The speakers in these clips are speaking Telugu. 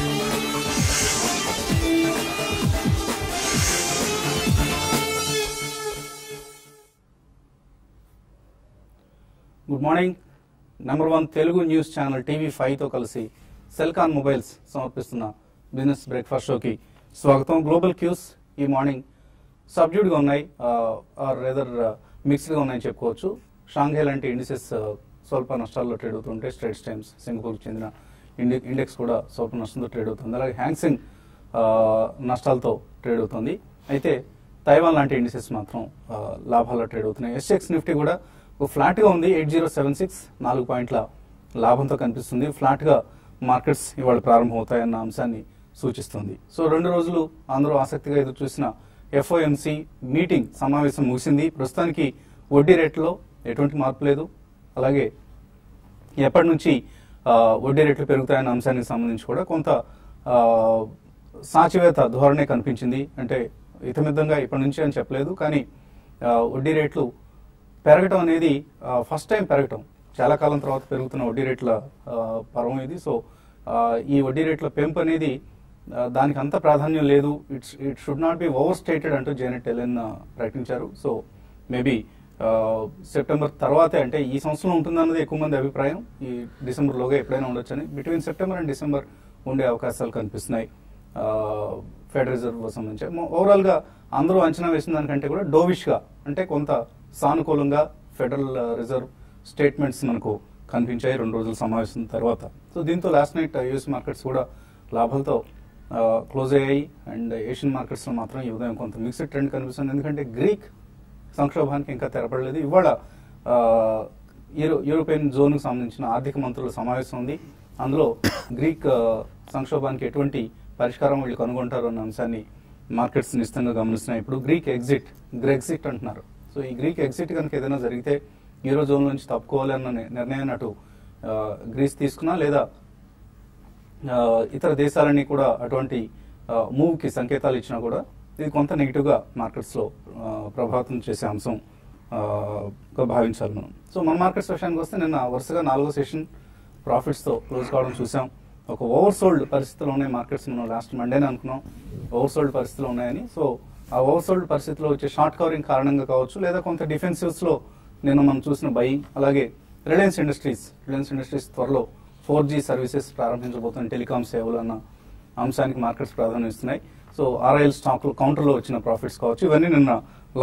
Good morning. Number 1 Telugu news channel TV5 తో కలిసి సెల్కాన్ మొబైల్స్ సమర్పిస్తున్న బిజినెస్ బ్రేక్ఫాస్ట్ షోకి స్వాగతం. గ్లోబల్ క్యూస్ ఈ మార్నింగ్ సబ్డ్యూడ్ గా ఉన్నాయి, ఆర్ రేదర్ మిక్స్డ్ గా ఉన్నాయని చెప్పుకోవచ్చు. షాంఘై లాంటి ఇండిసెస్ స్వల్ప నష్టాల్లో ట్రేడ్ అవుతుంటే స్ట్రేట్స్ టైమ్స్ సింగపూర్కి చెందిన ఇండెక్స్ కూడా స్వల్ప నష్టంతో ట్రేడ్ అవుతుంది. అలాగే హ్యాంగ్సెంగ్ నష్టాలతో ట్రేడ్ అవుతుంది. అయితే తైవాన్ లాంటి ఇండిసెస్ మాత్రం లాభాల్లో ట్రేడ్ అవుతున్నాయి. SX నిఫ్టీ కూడా ఫ్లాట్ గా ఉంది, 8076 4 పాయింట్ల లాభంతో కనిపిస్తుంది. ఫ్లాట్ గా మార్కెట్స్ ఇవాళ ప్రారంభమవుతాయన్న అంశాన్ని సూచిస్తుంది. సో 2 రోజులు అందరూ ఆసక్తిగా ఎదురు చూసిన FOMC మీటింగ్ సమావేశం ముగిసింది. ప్రస్తుతానికి వడ్డీ రేట్లో ఎటువంటి మార్పు లేదు. అలాగే ఎప్పటి నుంచి వడ్డీ రేట్లు పెరుగుతాయన్న అంశానికి సంబంధించి కూడా కొంత సాచివేత ధోరణే కనిపించింది. అంటే ఇతమిద్దంగా ఇప్పటి నుంచి అని చెప్పలేదు, కానీ వడ్డీ రేట్లు పెరగటం అనేది ఫస్ట్ టైం పెరగటం, చాలా కాలం తర్వాత పెరుగుతున్న వడ్డీ రేట్ల పర్వం ఇది. సో ఈ వడ్డీ రేట్ల పెంపు అనేది దానికి అంత ప్రాధాన్యం లేదు. It should not be over stated అంటూ జేనెట్ ఎలెన్ ప్రకటించారు. సో మేబీ సెప్టెంబర్ తర్వాతే, అంటే ఈ సంవత్సరంలో ఉంటుందన్నది ఎక్కువ మంది అభిప్రాయం. ఈ డిసెంబర్లోగా ఎప్పుడైనా ఉండొచ్చని. బిట్వీన్ సెప్టెంబర్ అండ్ డిసెంబర్ ఉండే అవకాశాలు కనిపిస్తున్నాయి ఫెడరల్ రిజర్వ్ సంబంధించి. ఓవరాల్ గా అందరూ అంచనా వేసిన దానికంటే కూడా డోవిష్ గా, అంటే కొంత సానుకూలంగా ఫెడరల్ రిజర్వ్ స్టేట్మెంట్స్ మనకు కనిపించాయి 2 రోజుల సమావేశం తర్వాత. సో దీంతో లాస్ట్ నైట్ యూఎస్ మార్కెట్స్ కూడా లాభాలతో క్లోజ్ అయ్యాయి. అండ్ ఏషియన్ మార్కెట్స్ లో మాత్రం ఈ ఉదయం కొంత మిక్స్డ్ ట్రెండ్ కనిపిస్తుంది. ఎందుకంటే గ్రీక్ సంక్షోభానికి ఇంకా తెరపడలేదు. ఇవాళ యూరోపియన్ జోన్ కు సంబంధించిన ఆర్థిక మంత్రుల సమావేశం ఉంది. అందులో గ్రీక్ సంక్షోభానికి ఎటువంటి పరిష్కారం వీళ్ళు కనుగొంటారు అన్న అంశాన్ని మార్కెట్స్ నిశ్చితంగా గమనిస్తున్నాయి. ఇప్పుడు గ్రీక్ గ్రెగ్జిట్ అంటున్నారు. సో ఈ గ్రీక్ ఎగ్జిట్ కనుక ఏదైనా జరిగితే యూరో జోన్ నుంచి తప్పుకోవాలన్న నిర్ణయాన్ని అటు గ్రీస్ తీసుకున్నా, లేదా ఇతర దేశాలన్నీ కూడా అటువంటి మూవ్ కి సంకేతాలు ఇచ్చినా కూడా ఇది కొంత నెగిటివ్ గా మార్కెట్స్ లో ప్రభావితం చేసే అంశం భావించాలి మనం. సో మన మార్కెట్స్ విషయానికి వస్తే నిన్న వరుసగా 4వ సెషన్ ప్రాఫిట్స్ తో క్లోజ్ కావడం చూసాం. ఒక ఓవర్ సోల్డ్ పరిస్థితిలో ఉన్నాయి మార్కెట్స్. మనం లాస్ట్ మండేనే అనుకున్నాం ఓవర్ సోల్డ్ పరిస్థితిలో ఉన్నాయని. సో ఆ ఓవర్ సోల్డ్ పరిస్థితిలో వచ్చే షార్ట్ కవరింగ్ కారణంగా కావచ్చు, లేదా కొంత డిఫెన్సివ్స్ లో నేను మనం చూసిన బయింగ్. అలాగే రిలయన్స్ ఇండస్ట్రీస్ త్వరలో 4G సర్వీసెస్ ప్రారంభించబోతున్న టెలికాం సేవలు అన్న అంశానికి మార్కెట్స్ ప్రాధాన్యం ఇస్తున్నాయి. సో RIL స్టాక్ కౌంటర్ లో వచ్చిన ప్రాఫిట్స్ కావచ్చు, ఇవన్నీ నిన్న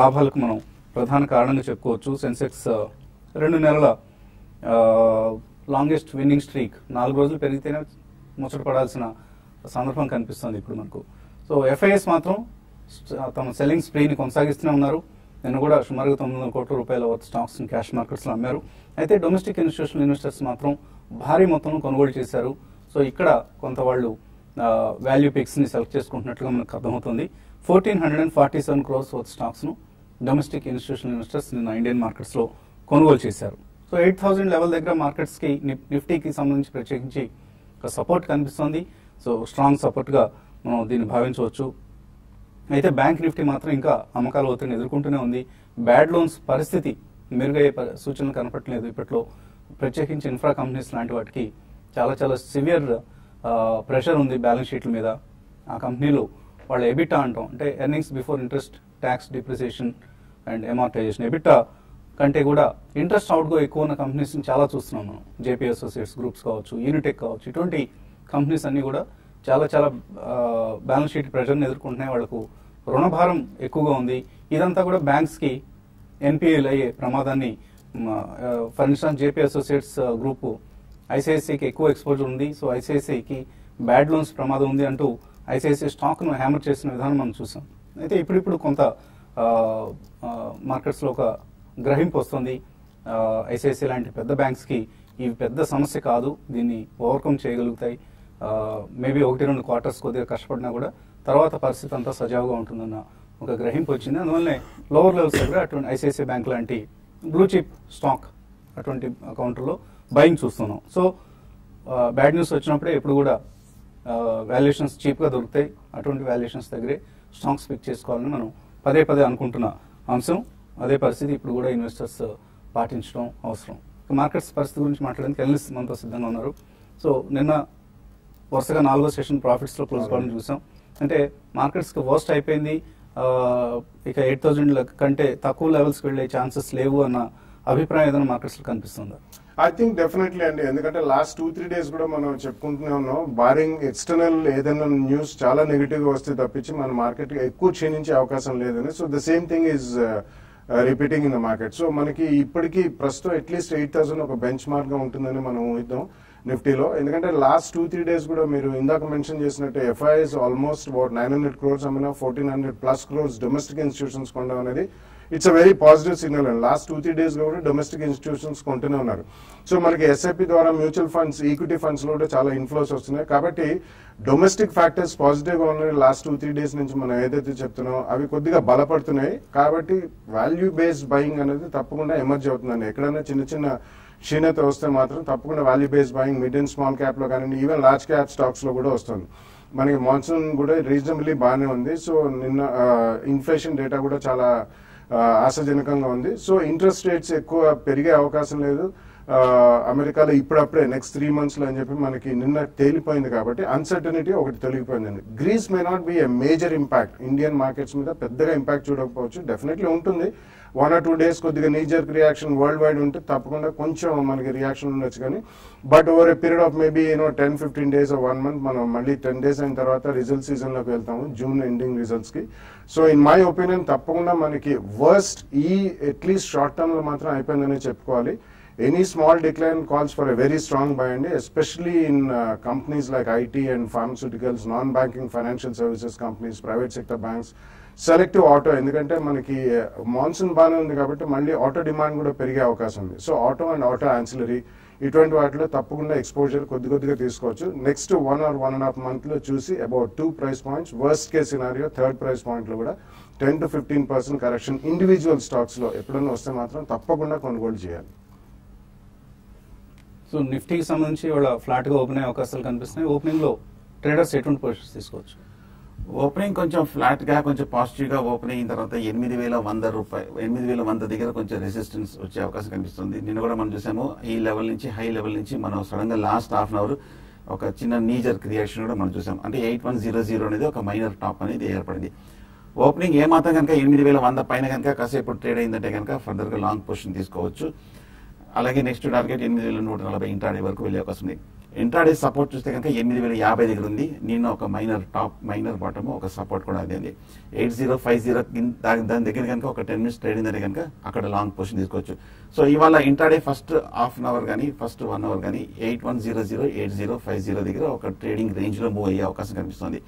లాభాలకు మనం ప్రధాన కారణంగా చెప్పుకోవచ్చు. సెన్సెక్స్ 2 నెలల లాంగెస్ట్ విన్నింగ్ స్ట్రీక్ 4 రోజులు పెరిగితేనే ముచ్చట పడాల్సిన సందర్భం కనిపిస్తుంది ఇప్పుడు మనకు. సో FIS మాత్రం తమ సెల్లింగ్ స్ప్రీని కొనసాగిస్తూనే ఉన్నారు. నిన్న కూడా సుమారుగా 900 కోట్ల రూపాయల వర్త్ స్టాక్స్ క్యాష్ మార్కెట్స్ లో అమ్మారు. అయితే డొమెస్టిక్ ఇన్స్టిట్యూషనల్ ఇన్వెస్టర్స్ మాత్రం భారీ మొత్తంలో కొనుగోలు చేశారు. సో ఇక్కడ కొంత వాళ్ళు వాల్యూ పిక్స్ ని సెలెక్ట్ చేసుకుంటున్నట్లుగా మనకు అర్థమవుతుంది. 1447 crores వర్త్ స్టాక్స్ ను డొమెస్టిక్ ఇన్స్టిట్యూషనల్ ఇన్వెస్టర్స్ నిన్న ఇండియన్ మార్కెట్స్ లో కొనుగోలు చేశారు. సో 8000 లెవెల్ దగ్గర మార్కెట్స్ కి నిఫ్టీకి సంబంధించి ప్రత్యేకించి ఒక సపోర్ట్ కనిపిస్తుంది. సో స్ట్రాంగ్ సపోర్ట్ గా మనం దీన్ని భావించవచ్చు. అయితే బ్యాంక్ నిఫ్టీ మాత్రం ఇంకా అమ్మకాల ఒత్తిడిని ఎదుర్కొంటూనే ఉంది. బ్యాడ్ లోన్స్ పరిస్థితి మెరుగయ్యే సూచనలు కనపట్లేదు ఇప్పట్లో. ప్రత్యేకించి ఇన్ఫ్రా కంపెనీస్ లాంటి వాటికి చాలా సివియర్ ప్రెషర్ ఉంది బ్యాలెన్స్ షీట్ల మీద. ఆ కంపెనీలు వాళ్ళ ఎబిటా అంటాం, అంటే earnings before interest tax depreciation and amortisation, EBITDA కంటే కూడా ఇంట్రెస్ట్ అవుట్ గో ఎక్కువ ఉన్న కంపెనీస్ చాలా చూస్తున్నాం మనం. జేపీ అసోసియేట్స్ గ్రూప్స్ కావచ్చు, యూనిటెక్ కావచ్చు, ఇటువంటి కంపెనీస్ అన్ని కూడా చాలా బ్యాలెన్స్ షీట్ ప్రెషర్ని ఎదుర్కొంటున్నాయి. వాళ్లకు రుణభారం ఎక్కువగా ఉంది. ఇదంతా కూడా బ్యాంక్స్ కి NPL అయ్యే ప్రమాదాన్ని, for instance JP associates group ICICIకి ఎక్కువ ఎక్స్పోజర్ ఉంది. సో ICICIకి బ్యాడ్ లోన్స్ ప్రమాదం ఉంది అంటూ ICICI స్టాక్ ను హ్యామర్ చేసిన విధానం మనం చూసాం. అయితే ఇప్పుడు కొంత మార్కెట్స్ లో ఒక గ్రహింపు వస్తుంది. ICICI లాంటి పెద్ద బ్యాంక్స్ కి ఇవి పెద్ద సమస్య కాదు, దీన్ని ఓవర్కమ్ చేయగలుగుతాయి. మేబీ 1-2 క్వార్టర్స్ కొద్దిగా కష్టపడినా కూడా తర్వాత పరిస్థితి అంతా సజావుగా ఉంటుందన్న ఒక గ్రహింపు వచ్చింది. అందువల్లనే లోవర్ లెవెల్స్ దగ్గర అటువంటి ICICI బ్యాంక్ లాంటి బ్లూ చిప్ స్టాక్ అటువంటి కౌంటర్లో బయింగ్ చూస్తున్నాం. సో బ్యాడ్ న్యూస్ వచ్చినప్పుడే ఎప్పుడు కూడా వాల్యుయేషన్స్ చీప్గా దొరుకుతాయి. అటువంటి వాల్యుయేషన్స్ దగ్గరే స్టాక్స్ పిక్ చేసుకోవాలని మనం పదే అనుకుంటున్న అంశం. అదే పరిస్థితి ఇప్పుడు కూడా ఇన్వెస్టర్స్ పాటించడం అవసరం. మార్కెట్స్ పరిస్థితి గురించి మాట్లాడడానికి అనలిస్ట్ మనతో సిద్ధంగా ఉన్నారు. సో నిన్న వరుసగా 4వ సెషన్ ప్రాఫిట్స్ లో క్లోజ్ కావడం చూసాం. అంటే మార్కెట్స్ కి వర్స్ట్ అయిపోయింది, ఇక 8,000 కంటే తక్కువ లెవెల్స్ కి వెళ్లే ఛాన్సెస్ లేవు అన్న అభిప్రాయం ఏదైనా మార్కెట్స్ లో కనిపిస్తుందా? ఐ థింక్ డెఫినెట్లీ అండి, ఎందుకంటే లాస్ట్ 2-3 days కూడా మనం చెప్పుకుంటూనే ఉన్నాం, బారింగ్ ఎక్స్టర్నల్ ఏదైనా న్యూస్ చాలా నెగిటివ్ గా వస్తే తప్పించి మన మార్కెట్ ఎక్కువ క్షీణించే అవకాశం లేదని. So the same thing is repeating in the market. So మనకి ఇప్పటికీ ప్రస్తుతం అట్లీస్ట్ 8,000 ఒక బెంచ్ మార్క్ గా ఉంటుందని మనం ఊహిద్దాం నిఫ్టీలో. ఎందుకంటే లాస్ట్ 2-3 days కూడా మీరు ఇందాక మెన్షన్ చేసినట్టు ఎఫ్ఐఎస్ ఆల్మోస్ట్ అబౌట్ 900 crores అమ్మినా 1,400+ crores డొమెస్టిక్ ఇన్స్టిట్యూషన్స్ కొనడం అనేది it's a very positive signal అండి. లాస్ట్ 2-3 days గా కూడా డొమెస్టిక్ ఇన్స్టిట్యూషన్స్ కొంటూనే ఉన్నారు. సో మనకి ఎస్ఐపి ద్వారా మ్యూచువల్ ఫండ్స్, ఈక్విటీ ఫండ్స్ లో కూడా చాలా ఇన్ఫ్లోస్ వస్తున్నాయి. కాబట్టి డొమెస్టిక్ ఫ్యాక్టర్స్ పాజిటివ్ గా ఉన్నాయి. లాస్ట్ 2-3 days నుంచి మనం ఏదైతే చెప్తున్నామో అవి కొద్దిగా బలపడుతున్నాయి. కాబట్టి వాల్యూ బేస్డ్ బయింగ్ అనేది తప్పకుండా ఎమర్జ్ అవుతుందండి. ఎక్కడైనా చిన్న చిన్న క్షీణత వస్తే మాత్రం తప్పకుండా value based buying mid and small cap లో కానీ ఈవెన్ లార్జ్ క్యాప్ స్టాక్స్ లో కూడా వస్తుంది. మనకి మాన్సూన్ కూడా రీజనబుల్లీ బాగానే ఉంది. సో నిన్న ఇన్ఫ్లేషన్ డేటా కూడా చాలా ఆశాజనకంగా ఉంది. సో ఇంట్రెస్ట్ రేట్స్ ఎక్కువ పెరిగే అవకాశం లేదు అమెరికాలో ఇప్పుడప్పుడే నెక్స్ట్ 3 months లో అని చెప్పి మనకి నిన్న తేలిపోయింది. కాబట్టి అన్సర్టనిటీ ఒకటి తొలగిపోయిందండి. Greece may not be a major impact Indian markets మీద, పెద్దగా ఇంపాక్ట్ చూడకపోవచ్చు. డెఫినెట్లీ ఉంటుంది. 1 or 2 days కొద్దిగా నీజర్ రియాక్షన్ వరల్డ్ వైడ్ ఉంటే తప్పకుండా కొంచెం మనకి రియాక్షన్ ఉండొచ్చు. కానీ but over a period of maybe 10-15 days or 1 month మనం మళ్ళీ 10 days అయిన తర్వాత రిజల్ట్ సీజన్ లోకి వెళ్తాము, జూన్ ఎండింగ్ రిజల్ట్స్ కి. సో ఇన్ మై ఒపీనియన్ తప్పకుండా మనకి వర్స్ట్ అట్లీస్ట్ షార్ట్ టర్మ్ లో మాత్రం అయిపోయిందని చెప్పుకోవాలి. Any small decline calls for a very strong buy, especially in companies like IT and pharmaceuticals, non-banking financial services companies, private sector banks, selective auto. ఎందుకంటే మనకి మాన్సూన్ బాగానే ఉంది కాబట్టి మళ్ళీ ఆటో డిమాండ్ కూడా పెరిగే అవకాశం ఉంది. So auto and auto ancillary ఇటువంటి వాటిలో తప్పకుండా ఎక్స్పోజర్ కొద్దిగా తీసుకోవచ్చు. నెక్స్ట్ 1 or 1.5 months లో చూసి about 2 price points, worst case scenario 3rd price point లో కూడా 10-15% కరెక్షన్ ఇండివిజువల్ స్టాక్స్ లో ఎప్పుడైనా వస్తే మాత్రం తప్పకుండా కొనుగోలు చేయాలి. సో నిఫ్టీకి సంబంధించి వాళ్ళ ఫ్లాట్ గా ఓపెన్ అయ్యే అవకాశాలు కనిపిస్తున్నాయి. ఓపెనింగ్ లో ట్రేడర్స్ ఎటువంటి పొజిషన్స్ తీసుకోవచ్చు? ఓపెనింగ్ కొంచెం ఫ్లాట్ గా కొంచెం పాజిటివ్ గా ఓపెన్ అయిన తర్వాత 8,100 దగ్గర కొంచెం రెసిస్టెన్స్ వచ్చే అవకాశం కనిపిస్తుంది. నిన్న కూడా మనం చూసాము ఈ లెవెల్ నుంచి హై లెవెల్ నుంచి మనం సడన్ గా లాస్ట్ హాఫ్ అన్ అవర్ ఒక చిన్న నీజర్ క్రియేషన్ కూడా మనం చూసాం. అంటే 8100 అనేది ఒక మైనర్ టాప్ అనేది ఏర్పడింది. ఓపెనింగ్ ఏమాత్రం కనుక 8,100 పైన కనుక కాసేపు ట్రేడ్ అయిందంటే కనుక ఫర్దర్ గా లాంగ్ పొజిషన్ తీసుకోవచ్చు. అలాగే నెక్స్ట్ టార్గెట్ 8,140 ఇంట్రాడే వరకు వెళ్ళే అవకాశం ఉంది. ఇంట్రాడే సపోర్ట్ చూస్తే కనుక 8,050 దగ్గర ఉంది. నిన్న ఒక మైనర్ టాప్ మైనర్ బాటమ్ ఒక సపోర్ట్ కూడా అదే ఉంది. 8050 దాని దగ్గర కనుక ఒక 10 minutes ట్రేడ్ అయిందంటే కనుక అక్కడ లాంగ్ పొజిషన్ తీసుకోవచ్చు. సో ఇవాళ intraday first half an hour కానీ ఫస్ట్ 1 hour కానీ 8100 8050 దగ్గర ఒక ట్రేడింగ్ రేంజ్ లో మూవ్ అయ్యే అవకాశం కనిపిస్తుంది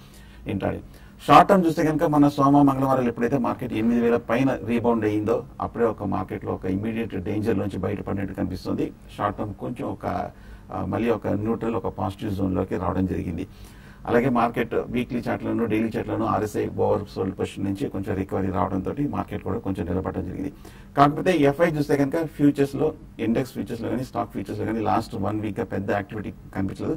ఇంట్రాడే. షార్ట్ టర్మ్ చూస్తే కనుక మన సోమ మంగళవారాలు ఎప్పుడైతే మార్కెట్ 8,000 పైన రీబౌండ్ అయ్యిందో అప్పుడే ఒక మార్కెట్ లో ఒక ఇమీడియట్ డేంజర్ నుంచి బయటపడినట్టు కనిపిస్తుంది. షార్ట్ టర్మ్ కొంచెం మళ్ళీ ఒక న్యూట్రల్ ఒక పాజిటివ్ జోన్ లోకి రావడం జరిగింది. అలాగే మార్కెట్ వీక్లీ చార్ట్లను డైలీ చార్ట్లను RSI ఓవర్ సోల్డ్ పొజిషన్ నుంచి కొంచెం రికవరీ రావడంతో మార్కెట్ కూడా కొంచెం నిలబడడం జరిగింది. కాకపోతే ఎఫ్ఐ చూస్తే కనుక ఫ్యూచర్స్ లో ఇండెక్స్ ఫ్యూచర్స్ లో కానీ స్టాక్ ఫ్యూచర్స్ లో కానీ లాస్ట్ 1 week గా పెద్ద యాక్టివిటీ కనిపించలేదు.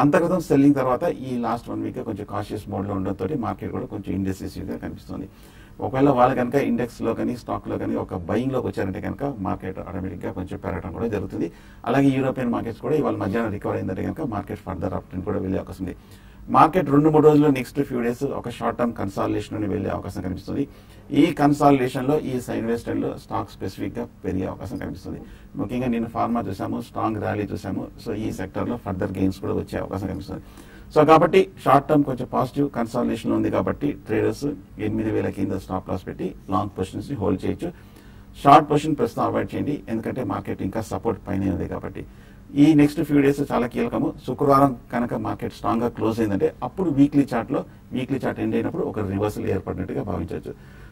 అంతర్గతం సెల్లింగ్ తర్వాత ఈ లాస్ట్ 1 week గా కొంచెం కాషియస్ మోడ్ లో ఉండడంతో మార్కెట్ కూడా కొంచెం ఇండెసిసివ్ గా కనిపిస్తుంది. ఒకవేళ వాళ్ళు కనుక ఇండెక్స్ లో కానీ స్టాక్ లో కానీ ఒక బయింగ్ లోకి వచ్చారంటే కనుక మార్కెట్ ఆటోమేటిక్ గా కొంచెం పెరగడం కూడా జరుగుతుంది. అలాగే యూరోపియన్ మార్కెట్స్ కూడా ఇవాళ మధ్యాహ్నం రికవర్ అయిందంటే కనుక మార్కెట్ ఫర్దర్ అప్ ట్రెండ్ కూడా వెళ్ళే అవకాశం ఉంది. మార్కెట్ 2-3 రోజుల్లో నెక్స్ట్ ఫ్యూ డేస్ ఒక షార్ట్ టర్మ్ కన్సాలిడేషన్ అని వెళ్లే అవకాశం కనిపిస్తుంది. ఈ కన్సాలిడేషన్ లో ఈ సైడ్ వేస్ ట్రెండ్ లో స్టాక్ స్పెసిఫిక్ గా పెరిగే అవకాశం కనిపిస్తుంది. ముఖ్యంగా నేను ఫార్మా చూసాము, స్ట్రాంగ్ ర్యాలీ చూసాము. సో ఈ సెక్టర్ లో ఫర్దర్ గెయిన్స్ కూడా వచ్చే అవకాశం కనిపిస్తుంది. సో కాబట్టి షార్ట్ టర్మ్ కొంచెం పాజిటివ్ కన్సాలిడేషన్ ఉంది కాబట్టి ట్రేడర్స్ 8,000 కింద స్టాప్ లాస్ పెట్టి లాంగ్ పొజిషన్స్ ని హోల్డ్ చేయొచ్చు. షార్ట్ పొజిషన్ ప్రస్తుతం అవాయిడ్ చేయండి, ఎందుకంటే మార్కెట్ ఇంకా సపోర్ట్ పైనే ఉంది కాబట్టి. ఈ నెక్స్ట్ ఫ్యూ డేస్ చాలా కీలకము. శుక్రవారం కనుక మార్కెట్ స్ట్రాంగ్ గా క్లోజ్ అయిందంటే అప్పుడు వీక్లీ చార్ట్ ఎండ్ అయినప్పుడు ఒక రివర్సల్ ఏర్పడినట్టుగా భావించవచ్చు.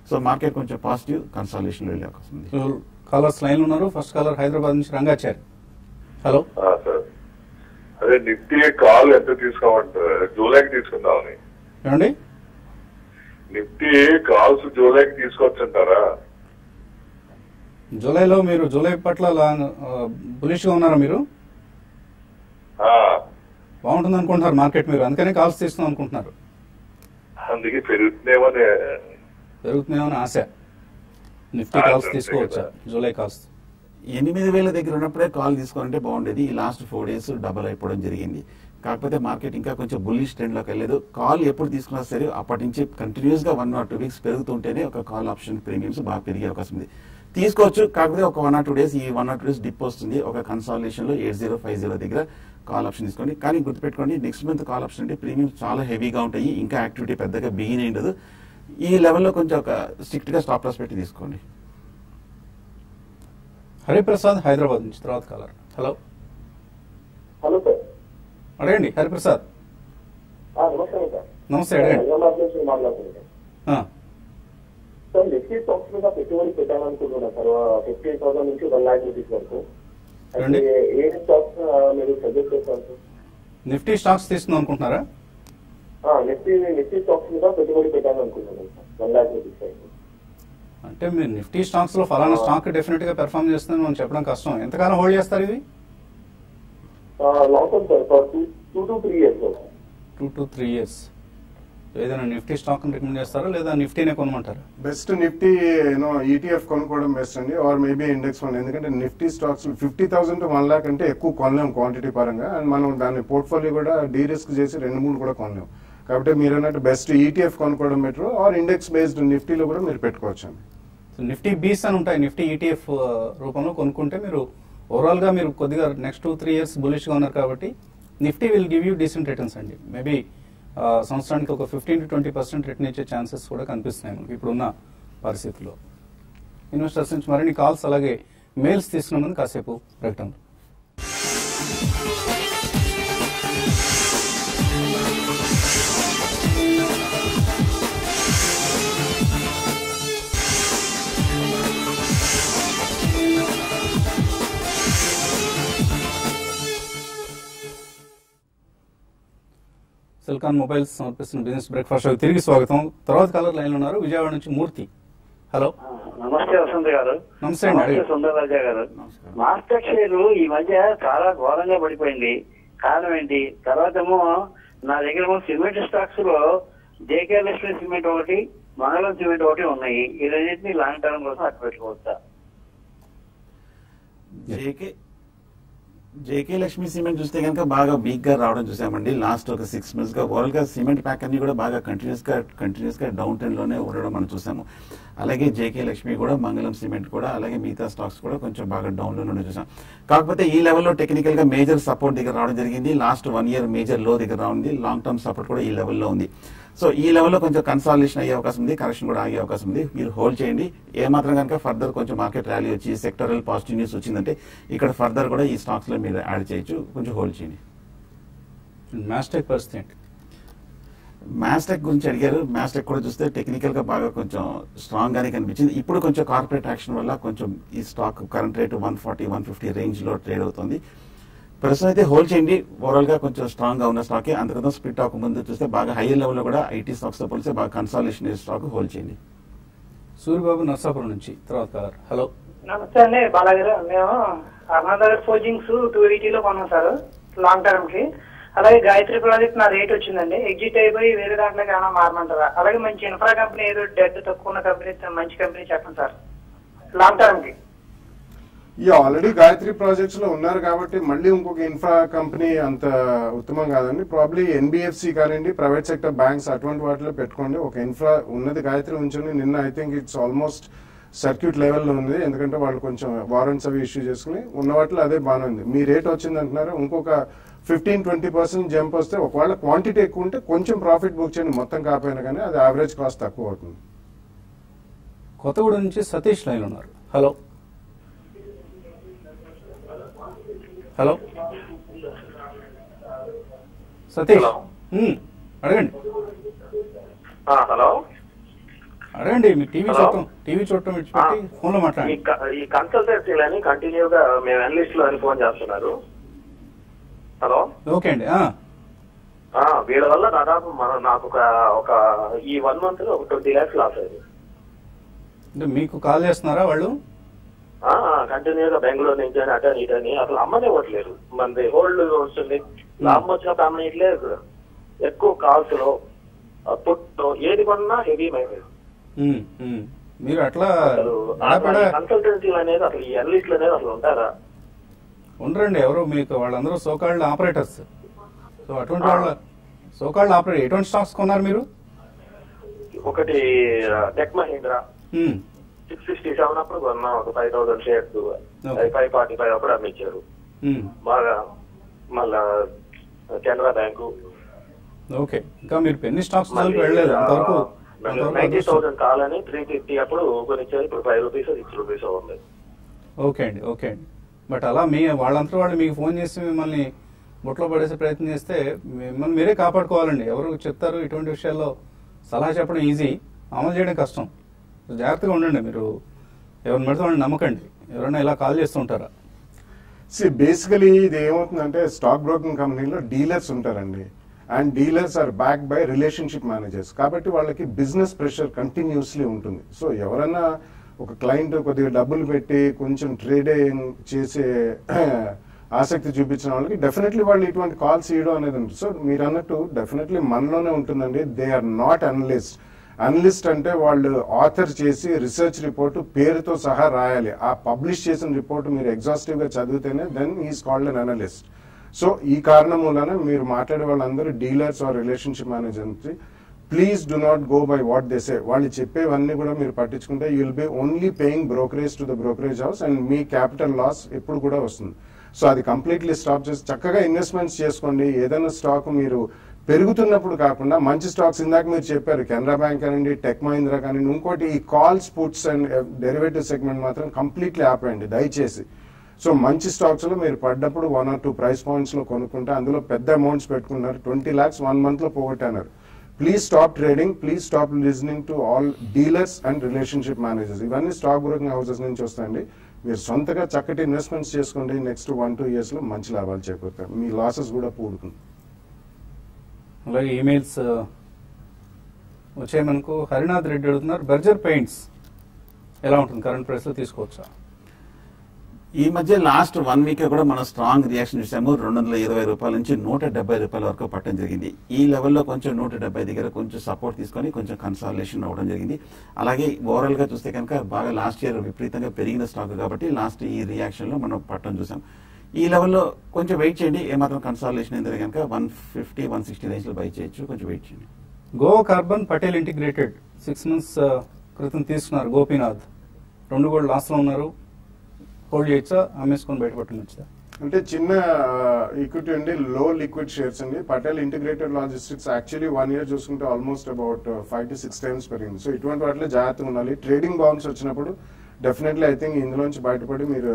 సో మార్కెట్ కొంచెం పాజిటివ్ కన్సాలిడేషన్ లో వెళ్ళే అవకాశం ఉంది. కాలర్స్ లైన్ ఉన్నారు. ఫస్ట్ కాలర్ హైదరాబాద్ నుంచి రంగాచారి. హలో సార్, అదే నిఫ్టీ కాల్ ఎంత తీసుకోమంటారు? జూలైకి తీసుకుందామని. ఏమండి నిఫ్టీ కాల్స్ జూలైకి తీసుకోవచ్చు అంటారా? జూలైలో మీరు జూలై పట్ల బులిష్ గా ఉన్నారా? మీరు బాగుంటుంది అనుకుంటున్నారు మార్కెట్, మీరు అందుకనే కాల్స్ తీసుకుందాం అనుకుంటున్నారు. అందుకే పెరుగుతున్నామని ఆశ. నిఫ్టీ కాల్స్ తీసుకోవచ్చా? జూలై కాల్స్ 8,000 దగ్గర ఉన్నప్పుడే కాల్ తీసుకోవాలంటే బాగుండేది. ఈ లాస్ట్ 4 days డబల్ అయిపోవడం జరిగింది. కాకపోతే మార్కెట్ ఇంకా కొంచెం బుల్లిష్ ట్రెండ్లోకి వెళ్ళలేదు. కాల్ ఎప్పుడు తీసుకున్నా సరే అప్పటి నుంచి కంటిన్యూస్గా 1 or 2 weeks పెరుగుతుంటేనే ఒక కాల్ ఆప్షన్ ప్రీమియమ్స్ బాగా పెరిగే అవకాశం ఉంది. తీసుకోవచ్చు, కాకపోతే ఒక 1 or 2 days ఈ 1 or 2 days డిప్ వస్తుంది. ఒక కన్సాలిడేషన్లో 8050 దగ్గర కాల్ ఆప్షన్ తీసుకోండి. కానీ గుర్తుపెట్టుకోండి, నెక్స్ట్ మంత్ కాల్ ఆప్షన్ అంటే ప్రీమియమ్స్ చాలా హెవీగా ఉంటాయి. ఇంకా యాక్టివిటీ పెద్దగా బిగిన్ అయ్యిండదు. ఈ లెవెల్లో కొంచెం ఒక స్ట్రిక్ట్గా స్టాప్ లాస్ పెట్టి తీసుకోండి. హరిప్రసాద్ హైదరాబాద్ నుంచి తర్వాత కాలర్. Hello hello sir. అడగండి హరిప్రసాద్. నమస్కారం సార్. నమస్తే, అడగండి. మాట్లాడుతున్నాను సార్. నిఫ్టీ స్టాక్స్ మీద పెట్టుబడి పెట్టాలనుకుంటున్నా సార్. 15,000 నుంచి 1 lakh రూపీస్ వరకు. ఏమండి? ఏ స్టాక్స్ మీరు సజెస్ట్ చేస్తారు సార్? నిఫ్టీ స్టాక్స్ తీసుకుందాం అనుకుంటున్నారా? నిఫ్టీ స్టాక్స్ మీద పెట్టుబడి పెట్టాలనుకుంటున్నాను సార్. 1 lakh రూపీస్ అయితే. అంటే మీరు నిఫ్టీ స్టాక్స్ లో ఫలానా స్టాక్ డెఫినెట్ గా పెర్ఫార్మ్ చేస్తుందని మనం చెప్పడం కష్టం. ఎంతకాలం హోల్డ్ చేస్తారు ఇది? Long term sir, for 2 to 3 years sir. 2 to 3 years. ఏదైనా నిఫ్టీ స్టాక్ రికమెండ్ చేస్తారా లేదా నిఫ్టీనే కొనమంటారా? బెస్ట్ నిఫ్టీ ETF కొనుక్కోవడం బెస్ట్ అండి, ఆర్ మేబీ ఇండెక్స్ ఫండ్. ఎందుకంటే నిఫ్టీ స్టాక్స్ 50,000 to 1 lakh అంటే ఎక్కువ కొనలేము క్వాంటిటీ పరంగా. అండ్ మనం దాని పోర్ట్ఫోలియో కూడా డీరిస్క్ చేసి 2-3 కూడా కొనలేము. కాబట్టి మీరు అన్నట్టు బెస్ట్ ETF కొనుక్కోవడం బెటర్, ఆర్ ఇండెక్స్ బేస్డ్ నిఫ్టీలో కూడా మీరు పెట్టుకోవచ్చు అండి. నిఫ్టీ బీస్ అని ఉంటాయి, నిఫ్టీ ETF రూపంలో కొనుక్కుంటే మీరు ఓవరాల్ గా మీరు కొద్దిగా నెక్స్ట్ 2-3 years బులిష్ గా ఉన్నారు కాబట్టి Nifty will give you decent returns అండి. మేబీ సంవత్సరానికి ఒక 15 to 20% రిటర్న్ ఇచ్చే ఛాన్సెస్ కూడా కనిపిస్తున్నాయి మనకి ఇప్పుడున్న పరిస్థితుల్లో. ఇన్వెస్టర్స్ నుంచి మరిన్ని కాల్స్ అలాగే మెయిల్స్ తీసుకున్న ముందు కాసేపు ప్రకటన. సిల్కాన్ మొబైల్స్ సమర్పిస్తున్న బిజినెస్ బ్రేక్ఫాస్ట్ షో తిరిగి స్వాగతం. తర్వాత కాలర్ లైన్ లో ఉన్నారు, విజయవాడ నుంచి మూర్తి. హలో. నమస్తే వసంత్ గారు. నమస్తే అండి. సుందరరాజా గారు. మాస్టర్ షేర్ ఈ మధ్య చాలా ఘోరంగా పడిపోయింది. కారణం ఏంటి? తర్వాత ఏమో నా దగ్గర సిమెంట్ స్టాక్స్ లో జేకే లక్ష్మీ సిమెంట్ ఒకటి, మంగళం సిమెంట్ ఒకటి ఉన్నాయి. ఈ రెండింటినీ లాంగ్ టర్మ్ కోసం అట్టు పెట్టుకోవచ్చా? జేకే లక్ష్మీ సిమెంట్ చూస్తే కనుక బాగా వీక్ గా రావడం చూసామండి లాస్ట్ ఒక 6 months గా. ఓవరాల్ గా సిమెంట్ ప్యాక్ అన్ని కూడా బాగా కంటిన్యూస్ గా డౌన్ ట్రెండ్ లోనే ఉండడం మనం చూసాము. అలాగే జేకే లక్ష్మి కూడా, మంగళం సిమెంట్ కూడా, అలాగే మిగతా స్టాక్స్ కూడా కొంచెం బాగా డౌన్ లోనే చూసాం. కాకపోతే ఈ లెవెల్లో టెక్నికల్ గా మేజర్ సపోర్ట్ దగ్గర రావడం జరిగింది. లాస్ట్ 1 year మేజర్ లో దగ్గర రావడం, లాంగ్ టర్మ్ సపోర్ట్ కూడా ఈ లెవెల్లో ఉంది. సో ఈ లెవెల్లో కొంచెం కన్సాలిడేషన్ అయ్యే అవకాశం ఉంది, కరెక్షన్ కూడా ఆగే అవకాశం ఉంది. మీరు హోల్డ్ చేయండి. ఏమాత్రం కనుక ఫర్దర్ కొంచెం మార్కెట్ ర్యాలీ వచ్చి సెక్టరల్ పాజిటివ్ న్యూస్ వచ్చిందంటే ఇక్కడ ఫర్దర్ కూడా ఈ స్టాక్స్ లో మీరు యాడ్ చేయొచ్చు. కొంచెం హోల్డ్ చేయండి. మాస్టెక్ పరిస్థితి ఏంటి? మాస్టెక్ గురించి అడిగారు. మాస్టెక్ కూడా చూస్తే టెక్నికల్ గా బాగా కొంచెం స్ట్రాంగ్ గానే కనిపించింది. ఇప్పుడు కొంచెం కార్పొరేట్ యాక్షన్ వల్ల కొంచెం ఈ స్టాక్ కరెంట్ రేటు 140-150 రేంజ్ లో ట్రేడ్ అవుతుంది. ప్రస్తుతం అయితే హోల్డ్ చేయండి. ఓవరాల్ గా కొంచెం స్ట్రాంగ్ గా ఉన్న స్టాకే. అంతకంటే స్ప్లిట్ అవ్వక ముందు చూస్తే బాగా హైయర్ లెవెల్ లో కూడా ఐటీ స్టాక్స్ తో పోలిస్తే బాగా కన్సాలిడేషన్ స్టాక్ హోల్డ్ చేయండి. సూర్యబాబు నర్సాపురం నుంచి తర్వాత కాలర్. హలో. నమస్తే అండి బాలాగారు. మేము అరుణానగర్ ఫోర్జింగ్స్ 280 కొన్నాం సార్ లాంగ్ టర్మ్ కి. అలాగే గాయత్రి ప్రాజెక్ట్ నా రేట్ వచ్చిందండి, ఎగ్జిట్ అయిపోయి వేరే దాంట్లోకి ఏమైనా మారమంటారా? అలాగే మంచి ఇన్ఫ్రా కంపెనీ, ఏదో డెట్ తక్కువ ఉన్న కంపెనీ, మంచి కంపెనీ చెప్పండి సార్ లాంగ్ టర్మ్ కి. ఆల్రెడీ గాయత్రి ప్రాజెక్ట్స్ లో ఉన్నారు కాబట్టి మళ్ళీ ఇంకొక ఇన్ఫ్రా కంపెనీ అంత ఉత్తమం కాదండి. ప్రాబ్లీ ఎన్బిఎఫ్సి కానివ్వండి, ప్రైవేట్ సెక్టర్ బ్యాంక్స్ అటువంటి వాటిలో పెట్టుకోండి. ఒక ఇన్ఫ్రా ఉన్నది గాయత్రి ఉంచండి. నిన్న I think it's almost circuit లెవెల్లో ఉంది, ఎందుకంటే వాళ్ళు కొంచెం వారెంట్స్ అవి ఇష్యూ చేసుకుని ఉన్న వాటిలో అదే బాగానే ఉంది. మీ రేట్ వచ్చింది అంటున్నారు, ఇంకొక 15-20% జంప్ వస్తే ఒకవేళ క్వాంటిటీ ఎక్కువ ఉంటే కొంచెం ప్రాఫిట్ బుక్ చేయండి. మొత్తం కాకపోయినా కానీ అది యావరేజ్ కాస్ట్ తక్కువ అవుతుంది. కొత్తగూడెం నుంచి సతీష్ లైన్ ఉన్నారు. హలో. హలో సతీష్, అడగండి. హలో, అడగండి. మీ టీవీ చూడటం విడిచిపెట్టి ఫోన్ లో మాట్లాడండి. ఈ కన్సల్టెన్సీలని కంటిన్యూగా మేము అనలిస్ట్ లో అని ఫోన్ చేస్తున్నారు. హలో. ఓకే అండి. వీళ్ళ వల్ల దాదాపు నాకు ఒక ఈ 1 month లో ఒక 20 lakhs లాస్ అయింది. అంటే మీకు కాల్ చేస్తున్నారా వాళ్ళు? కంటిన్యూగా బెంగళూరు నుంచి అని అటని ఇటని అసలు అమ్మనే ఇవ్వట్లేదు. మనది హోల్డ్ వస్తుంది, లాభం వచ్చిన అమ్మనేయట్లేదు. ఎక్కువ కాల్స్ లో పుట్ ఏది కొన్నా హెవీ మైలేజ్. మీరు అట్లా కన్సల్టెన్సీలు అనేది అసలు ఈ అనలిస్టులు అనేది అసలు ఉంటారా? ఉండరండి ఎవరు. మీకు వాళ్ళందరూ సోకాల్డ్ ఆపరేటర్స్. సో అటువంటి వాళ్ళ సోకాల్డ్ ఆపరేటర్ ఎటువంటి స్టాక్స్ కొన్నారు మీరు? ఒకటి టెక్ మహీంద్రా 667 అప్పుడు కొన్నా, ఒక 5000 షేర్స్ 545 అప్పుడు అమ్మించారు బాగా. మళ్ళా కెనరా బ్యాంకు. ఓకే, ఇంకా మీరు పెన్ని స్టాక్స్ వెళ్ళలేదు అంతవరకు? 90,000 కాలని 350 అప్పుడు కొనిచ్చారు, ఇప్పుడు 5 రూపీస్ 6 రూపీస్ ఉంది. ఓకే అండి, ఓకే అండి. బట్ అలా వాళ్ళంతా వాళ్ళు మీకు ఫోన్ చేసి మిమ్మల్ని బొట్లో పడేసే ప్రయత్నం చేస్తే మిమ్మల్ని మీరే కాపాడుకోవాలండి. ఎవరు చెప్తారు ఇటువంటి విషయాల్లో సలహా చెప్పడం ఈజీ, అమలు చేయడం కష్టం. జాగ్రత్తగా ఉండండి. మీరు ఎవరిని పెడితే వాళ్ళని నమ్మకండి. ఎవరైనా ఇలా కాల్ చేస్తుంటారా? బేసికలీ ఇది ఏమవుతుందంటే స్టాక్ బ్రోకింగ్ కంపెనీలో డీలర్స్ ఉంటారండి, and dealers are back by relationship managers. కాబట్టి వాళ్ళకి బిజినెస్ ప్రెషర్ కంటిన్యూస్లీ ఉంటుంది. సో ఎవరైనా ఒక క్లయింట్ కొద్దిగా డబ్బులు పెట్టి కొంచెం ట్రేడింగ్ చేసే ఆసక్తి చూపించిన వాళ్ళకి డెఫినెట్లీ వాళ్ళు ఇటువంటి కాల్స్ ఇవ్వడం అనేది ఉంటుంది. సో మీరు అన్నట్టు డెఫినెట్లీ మనలోనే ఉంటుందండి. They are not analyst. Analyst అంటే వాళ్ళు ఆథర్ చేసి రీసెర్చ్ రిపోర్టు పేరుతో సహా రాయాలి. ఆ పబ్లిష్ చేసిన రిపోర్టు మీరు ఎగ్జాస్టివ్ గా చదివితేనే then is called an analyst. So ఈ కారణం వలన మీరు మాట్లాడే వాళ్ళందరూ dealers or relationship managers. Please do not go by what they say. వాళ్ళు చెప్పేవన్నీ కూడా మీరు పట్టించుకుంటే you will be only paying brokerage to the brokerage house, and మీ క్యాపిటల్ లాస్ ఎప్పుడు కూడా వస్తుంది. సో అది కంప్లీట్లీ స్టాప్ చేసి చక్కగా ఇన్వెస్ట్మెంట్స్ చేసుకోండి. ఏదైనా స్టాక్ మీరు పెరుగుతున్నప్పుడు కాకుండా మంచి స్టాక్స్, ఇందాక మీరు చెప్పారు కెనరా బ్యాంక్ కానివ్వండి, టెక్ మహీంద్రా కానివ్వండి, ఇంకోటి ఈ calls puts and derivative segment మాత్రం కంప్లీట్లీ ఆపేయండి దయచేసి. సో మంచి స్టాక్స్ లో మీరు పడ్డప్పుడు 1 or 2 ప్రైస్ పాయింట్స్ లో కొనుక్కుంటే అందులో పెద్ద అమౌంట్స్ పెట్టుకున్నారు, 20 lakhs 1 month లో పోగొట్టన్నారు. Please stop trading, please stop listening to all dealers and relationship managers. ఇవన్నీ స్టాక్ బ్రోకింగ్ హౌసెస్ నుంచి వస్తాయండి. మీరు సొంతగా చక్కటి ఇన్వెస్ట్మెంట్స్ చేసుకోండి. నెక్స్ట్ 1-2 years లో మంచి లాభాలు చేకూరుతారు. మీ లాసెస్ కూడా పూడుతుంది. అలాగే ఈమెయిల్స్ వచ్చాయి మనకు. హరినాథ్ రెడ్డి అడుగుతున్నారు, బర్జర్ పెయింట్స్ ఎలా ఉంటుంది కరెంట్ ప్రైస్ లో, తీసుకోవచ్చా? ఈ మధ్య లాస్ట్ 1 week కూడా మనం స్ట్రాంగ్ రియాక్షన్ చూసాము. 220 రూపాయల నుంచి 170 రూపాయల వరకు పట్టడం జరిగింది. ఈ లెవెల్లో కొంచెం 170 దగ్గర కొంచెం సపోర్ట్ తీసుకొని కొంచెం కన్సాలిడేషన్ అవ్వడం జరిగింది. అలాగే ఓవరాల్ గా చూస్తే కనుక బాగా లాస్ట్ ఇయర్ విపరీతంగా పెరిగిన స్టాక్ కాబట్టి లాస్ట్ ఈ రియాక్షన్ లో మనం పట్టడం చూసాం. ఈ లెవెల్లో కొంచెం వెయిట్ చేయండి. ఏమాత్రం కన్సాలిడేషన్ అయింది కనుక 150-160 రేంజ్ లో బై చేయొచ్చు. కొంచెం వెయిట్ చేయండి. Goa carbon Patel integrated 6 months క్రితం తీసుకున్నారు గోపీనాథ్. 2 కూడా లాస్ లో ఉన్నారు. హోల్డ్ చేయొచ్చా, అమ్మేసుకొని బయటపట్టొచ్చా? అంటే చిన్న ఈక్విటీ అండి, లో లిక్విడ్ షేర్స్ అండి. Patel integrated logistics actually 1 year చూసుకుంటే ఆల్మోస్ట్ అబౌట్ 5 to 6 times పెరిగింది. సో ఇటువంటి వాటిలో జాగ్రత్తగా ఉండాలి. ట్రేడింగ్ బౌన్స్ వచ్చినప్పుడు డెఫినెట్లీ ఐ థింక్ ఇందులోంచి బయటపడి మీరు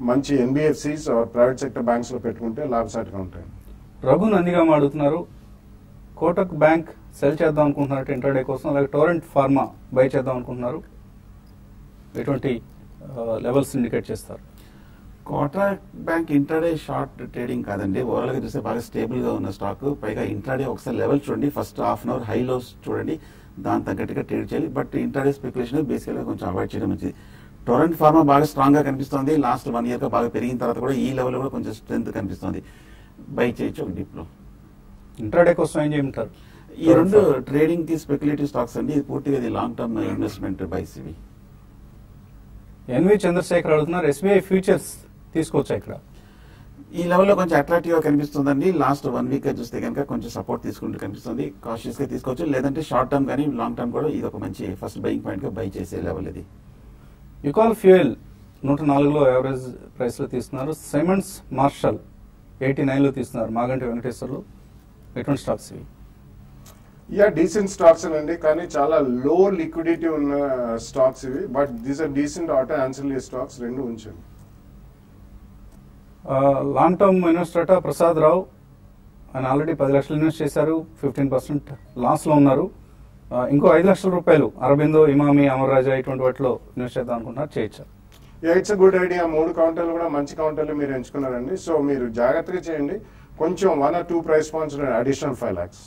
మంచి ఎన్బిఎఫ్సిస్ ప్రైవేట్ సెక్టర్ బ్యాంక్స్ లో పెట్టుకుంటే లాభసాటిగా ఉంటాయి. రఘు నందిగా అడుగుతున్నారు, కోటక్ బ్యాంక్ సెల్ చేద్దాం అనుకుంటున్నారు ఇంటర్డే కోసం, అలాగే టోరెంట్ ఫార్మా బై చేద్దాం అనుకుంటున్నారు. ఎటువంటి లెవెల్స్ ఇండికేట్ చేస్తారు? Kotak bank intraday short trading కాదండి. ఓవరాల్ గా చూస్తే బాగా స్టేబుల్ గా ఉన్న స్టాక్. పైగా ఇంట్రాడే ఒకసారి లెవెల్ చూడండి, first half an hour high lows చూడండి, దాని తగ్గట్టుగా ట్రేడ్ చేయాలి. బట్ ఇంట్రాడే స్పెక్యులేషన్ బేసికల్ గా కొంచెం అవాయిడ్ చేయడం మంచిది. టొరెంట్ ఫార్మా బాగా స్ట్రాంగ్ గా కనిపిస్తుంది. లాస్ట్ 1 year గా బాగా పెరిగిన తర్వాత కూడా ఈ లెవెల్ కూడా కొంచెం స్ట్రెంత్ కనిపిస్తుంది. బై చేయొచ్చు ఒక డిప్ లో. ఇంట్రాడే కోసం ఏం చేయమంటారు? ఈ రెండు ట్రేడింగ్ కి స్పెక్యులేటివ్ స్టాక్స్ అండి. ఇది పూర్తిగా లాంగ్ టర్మ్ ఇన్వెస్ట్మెంట్ బైస్ ఇవి. ఎన్వి చంద్రశేఖర్ అడుగుతున్నారు, ఎస్బీఐ ఫ్యూచర్స్ తీసుకోవచ్చా ఇక్కడ? ఈ లెవెల్లో కొంచెం అట్రాక్టివ్ గా కనిపిస్తుందండి. లాస్ట్ 1 week గా చూస్తే కనుక కొంచెం సపోర్ట్ తీసుకుంటూ కనిపిస్తుంది. కాషియస్ గా తీసుకోవచ్చు, లేదంటే షార్ట్ టర్మ్ కానీ లాంగ్ టర్మ్ కూడా ఇది ఒక మంచి ఫస్ట్ బయింగ్ పాయింట్ గా బై చేసే లెవెల్ ఇది. యుకాల్ ఫ్యూయల్ 104లో యావరేజ్ ప్రైస్ లో తీస్తున్నారు. సైమండ్స్ మార్షల్ 89 లో తీస్తున్నారు. మాగంటి వెంకటేశ్వర్లు. ఎటువంటి స్టాక్స్ ఇవి? డీసెంట్ స్టాక్స్ అండి, కానీ చాలా లో లిక్విడిటీ ఉన్న స్టాక్స్ ఇవి. But these are decent auto ancillary stocks, రెండు ఉంచండి. Long term investor Prasad Rao, ఆయన ఆల్రెడీ 10 లక్షలు ఇన్వెస్ట్ చేశారు. 15% లాస్ లో ఉన్నారు. ఇంకో 5 లక్షల రూపాయలు అరబిందో, ఇమామి, అమర్ రాజా ఇటువంటి వాటిలో ఇన్వెస్ట్ చేద్దాం అనుకుంటున్నారు. చేయొచ్చా? It's a good idea. 3 కౌంటర్లు కూడా మంచి కౌంటర్లు మీరు ఎంచుకున్నారండి. సో మీరు జాగ్రత్తగా చేయండి. కొంచెం 1 or 2 price points additional 5 lakhs.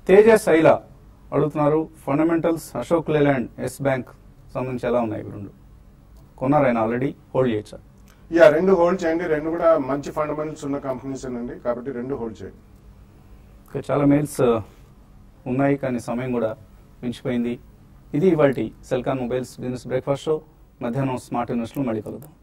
Teja Saila అడుగుతున్నారు, ఫండమెంటల్స్ అశోక్ లేలాండ్, ఎస్ బ్యాంక్ సంబంధించి ఎలా ఉన్నాయి? రెండు కొన్నారు ఆయన ఆల్రెడీ, హోల్డ్ చేయొచ్చా? రెండు హోల్డ్ చేయండి. రెండు కూడా మంచి ఫండమెంటల్స్ ఉన్న కంపెనీస్ అండి, కాబట్టి రెండు హోల్డ్ చేయండి. చాలా మెయిల్స్ ఉన్నాయి కానీ సమయం కూడా మించిపోయింది. ఇది ఇవాల్టి Celkon mobiles business breakfast show. మధ్యాహ్నం స్మార్ట్ ఇన్వెస్ట్లో మళ్ళీ కలుద్దాం.